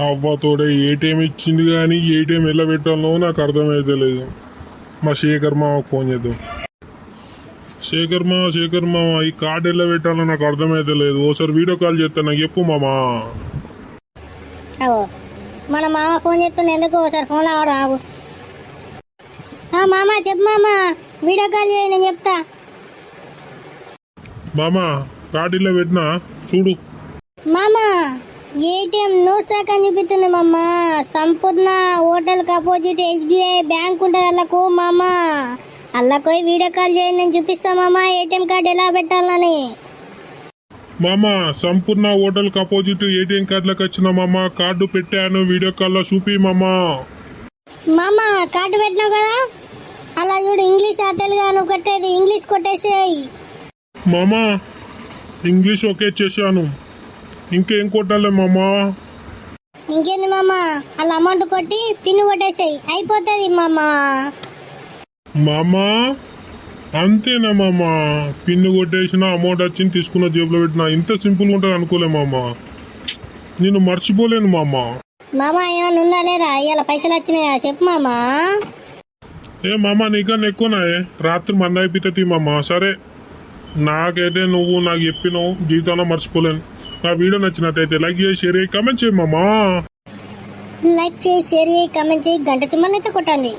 అవ్వతోడే ATM ఇచ్చింది కానీ ATM ఎలా పెట్టాలో నాకు అర్థమైతే లేదు. మా శేఖర్ మామకు ఫోన్ చేద్దాం. శేఖర్ మామ ఈ కార్డు ఎలా పెట్టాలో నాకు అర్థమైతే లేదు. ఓసారి వీడియో కాల్ చేస్తా, నాకు చెప్పు మామా. మన మామ ఫోన్ చేస్తున్నా, ఎందుకు ఒకసారి ఫోన్ రావడం ఆగు. మామ చెప్పు మామ, వీడియో కాల్ చేయి, నేను చెప్తా. మామా కార్డు ఇలా పెట్టినా చూడు. మామ ఏటీఎం నో స్టాక్ అని చూపిస్తుంది మామ. సంపూర్ణ హోటల్కి అపోజిట్ ఎస్బీఐ బ్యాంక్ ఉంటుంది అల్లకు మామ. అల్లకు వీడియో కాల్ చేయండి, నేను చూపిస్తా మామ ఏటీఎం కార్డు ఎలా పెట్టాలని. మామా సంపూర్ణ హోటల్కి అపోజిట్ ఏటీఎం కార్డులకు వచ్చిన మామ. కార్డు పెట్టాను, వీడియో కాల్లో చూపి మామా. మామ కార్డు పెట్టినావు కదా, అలా చూడు. ఇంగ్లీష్ తెలుగు నువ్వు కొట్టేది, ఇంగ్లీష్ కొట్టేసేయి. మామా ఇంగ్లీష్ ఓకే చేశాను, ఇంకేం కొట్టాలి మామా? ఇంకేంది మామ, అలా అమౌంట్ కొట్టి పిన్ కొట్టేసేయి, అయిపోతుంది మామ. మామా అంతేనా మామా? పిన్ను కొట్టేసిన అమౌంట్ వచ్చింది, తీసుకున్న జేబులో పెట్టిన. ఇంత సింపుల్గా ఉంటుంది అనుకోలే మామా. నేను మర్చిపోలేను మామా. మామ ఏమన్నా ఉందా లేదా, ఇవాళ పైసలు వచ్చినాయా చెప్పు మామ. ఏ మామా నీకన్నా ఎక్కువనాయే, రాత్రి మంద అయిపోతుంది మామా. సరే నాకైతే నువ్వు నాకు చెప్పినావు, జీవితంలో మర్చిపోలేను. నా వీడియో నచ్చినట్టయితే లైక్ చేసి షేర్ చేయి, కామెంట్ చేయి మామా. లైక్ చేయి, షేర్ చేయి, కామెంట్ చేయి, గంట చిమ్మలైతే కొట్టండి.